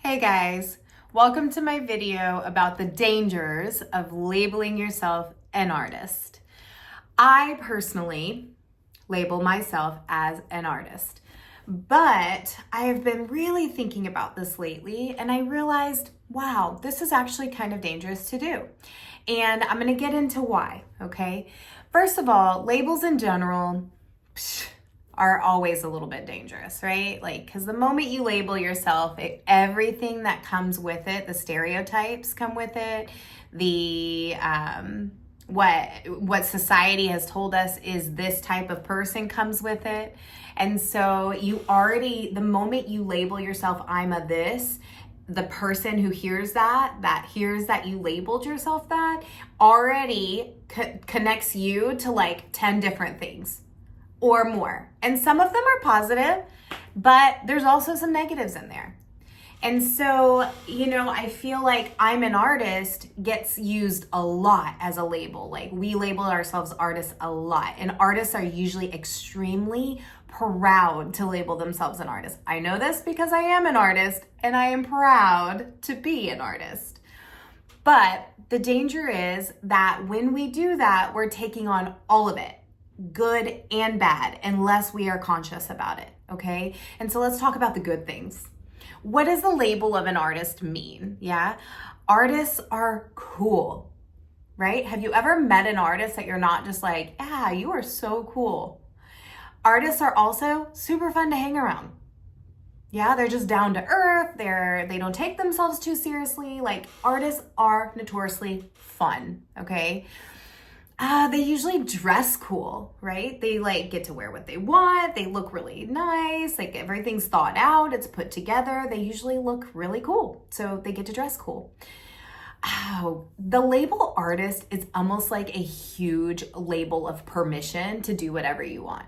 Hey guys, welcome to my video about the dangers of labeling yourself an artist. I personally label myself as an artist, but I have been really thinking about this lately and I realized, wow, this is actually kind of dangerous to do. And I'm gonna get into why, okay? First of all, labels in general, are always a little bit dangerous, right? Like, because the moment you label yourself, everything that comes with it, the stereotypes come with it, the what society has told us is this type of person comes with it. And so the moment you label yourself, I'm a this, the person who hears that hears that you labeled yourself that, already connects you to like 10 different things or more. And some of them are positive, but there's also some negatives in there. And so, I feel like I'm an artist gets used a lot as a label. Like, we label ourselves artists a lot. And artists are usually extremely proud to label themselves an artist. I know this because I am an artist and I am proud to be an artist. But the danger is that when we do that, we're taking on all of it, good and bad, unless we are conscious about it, okay? And so let's talk about the good things. What does the label of an artist mean? Yeah, artists are cool, right? Have you ever met an artist that you're not just like, yeah, you are so cool? Artists are also super fun to hang around. Yeah, they're just down to earth. They don't take themselves too seriously. Like, artists are notoriously fun, okay? They usually dress cool, right? They like get to wear what they want. They look really nice. Like, everything's thought out. It's put together. They usually look really cool. So they get to dress cool. Oh, the label artist is almost like a huge label of permission to do whatever you want,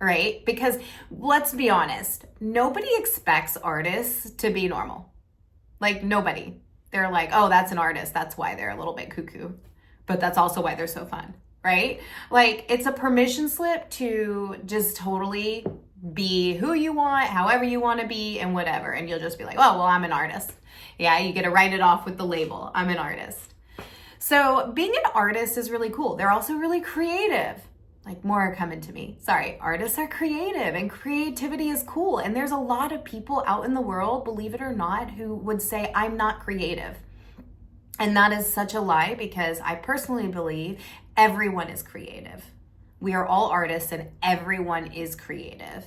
right? Because let's be honest, nobody expects artists to be normal. Like, nobody. They're like, oh, that's an artist. That's why they're a little bit cuckoo. But that's also why they're so fun, right? Like, it's a permission slip to just totally be who you want, however you want to be, and whatever. And you'll just be like, oh, well, I'm an artist. Yeah, you get to write it off with the label, I'm an artist. So being an artist is really cool. They're also really creative. Like, more are coming to me. Sorry, artists are creative and creativity is cool. And there's a lot of people out in the world, believe it or not, who would say, I'm not creative. And that is such a lie, because I personally believe everyone is creative. We are all artists and everyone is creative.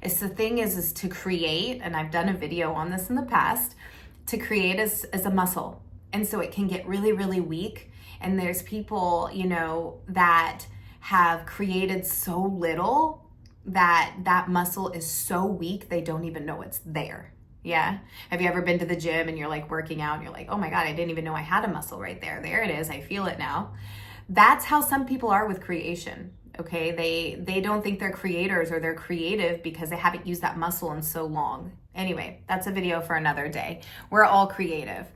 It's the thing is to create, and I've done a video on this in the past, to create is a muscle. And so it can get really, really weak. And there's people, that have created so little that muscle is so weak, they don't even know it's there. Yeah. Have you ever been to the gym and you're like working out and you're like, oh my God, I didn't even know I had a muscle right there. There it is. I feel it now. That's how some people are with creation. Okay. They don't think they're creators or they're creative because they haven't used that muscle in so long. Anyway, that's a video for another day. We're all creative,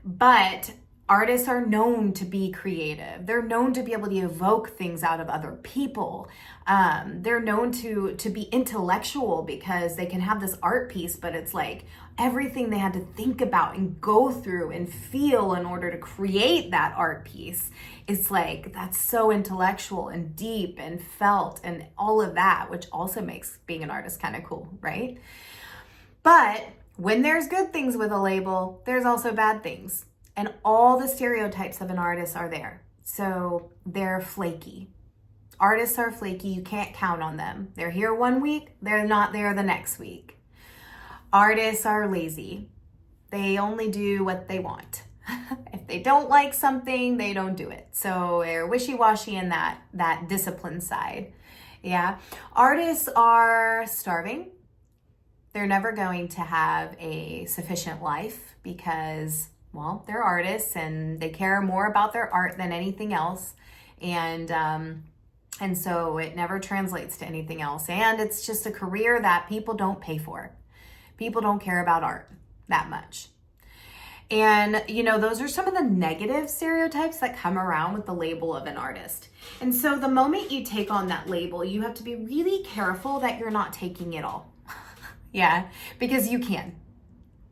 but artists are known to be creative. They're known to be able to evoke things out of other people. They're known to be intellectual because they can have this art piece, but it's like everything they had to think about and go through and feel in order to create that art piece. It's like, that's so intellectual and deep and felt and all of that, which also makes being an artist kind of cool, right? But when there's good things with a label, there's also bad things. And all the stereotypes of an artist are there. So they're flaky. Artists are flaky. You can't count on them. They're here one week. They're not there the next week. Artists are lazy. They only do what they want. If they don't like something, they don't do it. So they're wishy-washy in that discipline side. Yeah. Artists are starving. They're never going to have a sufficient life because, well, they're artists and they care more about their art than anything else. And so it never translates to anything else. And it's just a career that people don't pay for. People don't care about art that much. And, those are some of the negative stereotypes that come around with the label of an artist. And so the moment you take on that label, you have to be really careful that you're not taking it all. Yeah, because you can.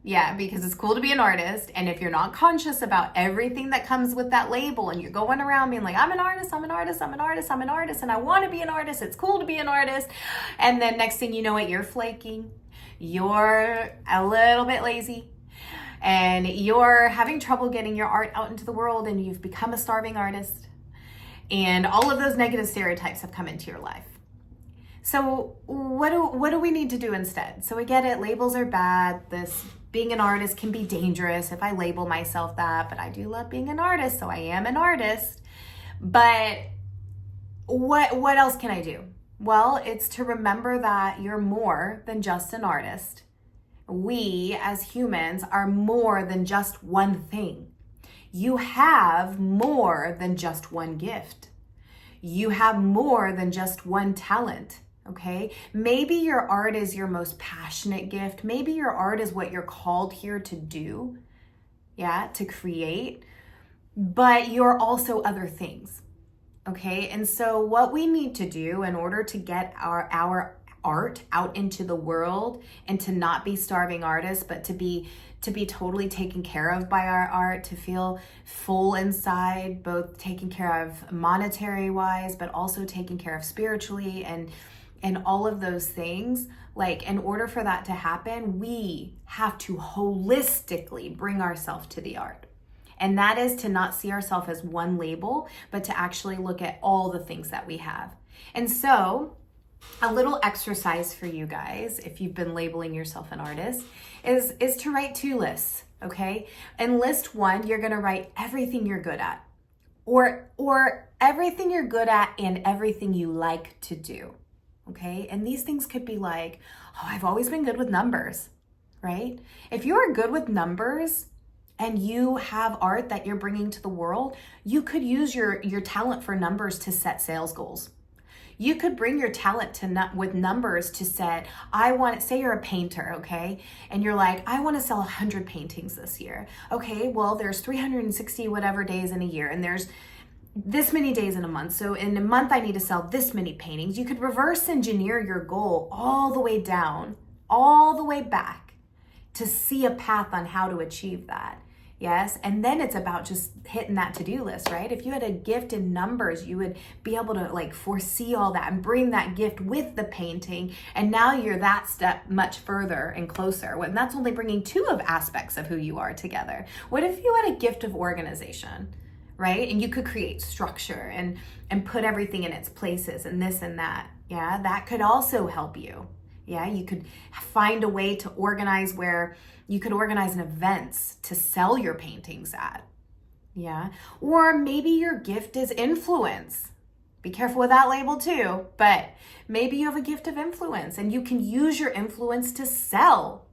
Yeah, because it's cool to be an artist. And if you're not conscious about everything that comes with that label and you're going around being like, I'm an artist, I'm an artist, I'm an artist, I'm an artist, and I want to be an artist, it's cool to be an artist. And then next thing you know it, you're flaking, you're a little bit lazy, and you're having trouble getting your art out into the world, and you've become a starving artist. And all of those negative stereotypes have come into your life. So what do we need to do instead? So we get it, labels are bad. This being an artist can be dangerous if I label myself that, but I do love being an artist, so I am an artist. But what else can I do? Well, it's to remember that you're more than just an artist. We as humans are more than just one thing. You have more than just one gift. You have more than just one talent. Okay, maybe your art is your most passionate gift. Maybe your art is what you're called here to do, to create, but you're also other things. Okay, and so what we need to do in order to get our art out into the world and to not be starving artists, but to be totally taken care of by our art, to feel full inside, both taken care of monetary wise, but also taken care of spiritually and all of those things. Like, in order for that to happen, we have to holistically bring ourselves to the art. And that is to not see ourselves as one label, but to actually look at all the things that we have. And so a little exercise for you guys, if you've been labeling yourself an artist, is to write 2 lists, okay? And list 1, you're gonna write everything you're good at, or everything you're good at and everything you like to do. Okay, and these things could be like, oh, I've always been good with numbers, right? If you are good with numbers and you have art that you're bringing to the world, you could use your talent for numbers to set sales goals. You could bring your talent with numbers to set, say you're a painter, okay? And you're like, I want to sell 100 paintings this year. Okay, well, there's 360 whatever days in a year, and there's this many days in a month. So in a month, I need to sell this many paintings. You could reverse engineer your goal all the way down, all the way back to see a path on how to achieve that. Yes. And then it's about just hitting that to-do list, right? If you had a gift in numbers, you would be able to like foresee all that and bring that gift with the painting. And now you're that step much further and closer. When that's only bringing 2 of aspects of who you are together. What if you had a gift of organization? Right? And you could create structure and put everything in its places and this and that. Yeah, that could also help you. Yeah, you could find a way to organize where you could organize an events to sell your paintings at. Yeah, or maybe your gift is influence. Be careful with that label too, but maybe you have a gift of influence and you can use your influence to sell,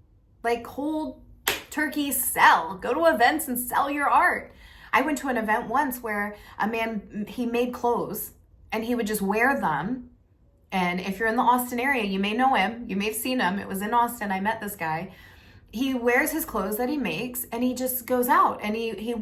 like cold turkey sell. Go to events and sell your art. I went to an event once where a man, he made clothes and he would just wear them. And if you're in the Austin area, you may know him. You may have seen him. It was in Austin. I met this guy. He wears his clothes that he makes and he just goes out and he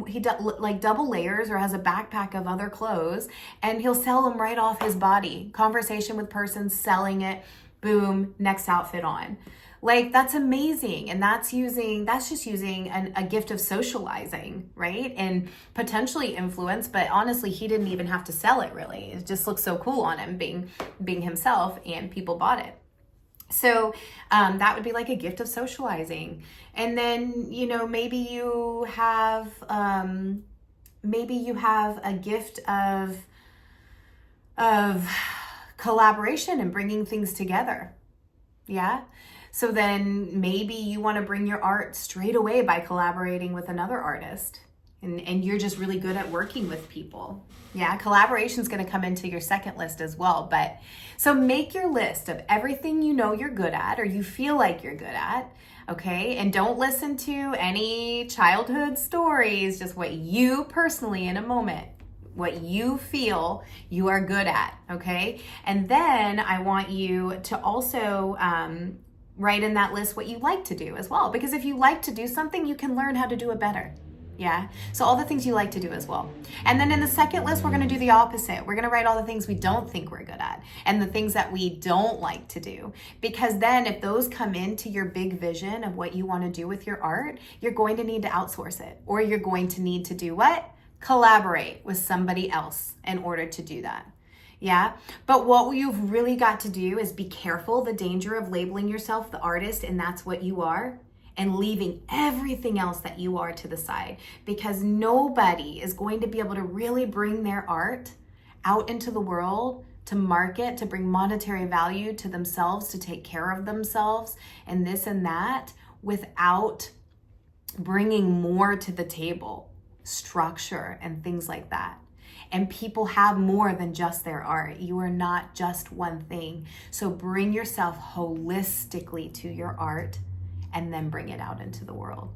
like double layers or has a backpack of other clothes and he'll sell them right off his body. Conversation with person, selling it, boom, next outfit on. Like, that's amazing. And that's just using a gift of socializing, right? And potentially influence, but honestly, he didn't even have to sell it really. It just looks so cool on him being himself, and people bought it. So that would be like a gift of socializing. And then, maybe you have a gift of collaboration and bringing things together. Yeah. So then maybe you want to bring your art straight away by collaborating with another artist. And you're just really good at working with people. Yeah, collaboration is going to come into your second list as well. But so make your list of everything you know you're good at or you feel like you're good at. Okay. And don't listen to any childhood stories, just what you personally in a moment, what you feel you are good at. Okay. And then I want you to also, write in that list what you like to do as well. Because if you like to do something, you can learn how to do it better. Yeah. So all the things you like to do as well. And then in the second list, we're going to do the opposite. We're going to write all the things we don't think we're good at and the things that we don't like to do. Because then if those come into your big vision of what you want to do with your art, you're going to need to outsource it, or you're going to need to do what? Collaborate with somebody else in order to do that. Yeah. But what you've really got to do is be careful, the danger of labeling yourself the artist and that's what you are, and leaving everything else that you are to the side, because nobody is going to be able to really bring their art out into the world to market, to bring monetary value to themselves, to take care of themselves and this and that, without bringing more to the table, structure and things like that. And people have more than just their art. You are not just one thing. So bring yourself holistically to your art and then bring it out into the world.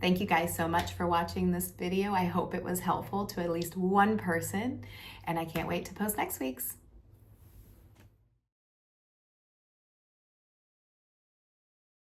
Thank you guys so much for watching this video. I hope it was helpful to at least one person, and I can't wait to post next week's.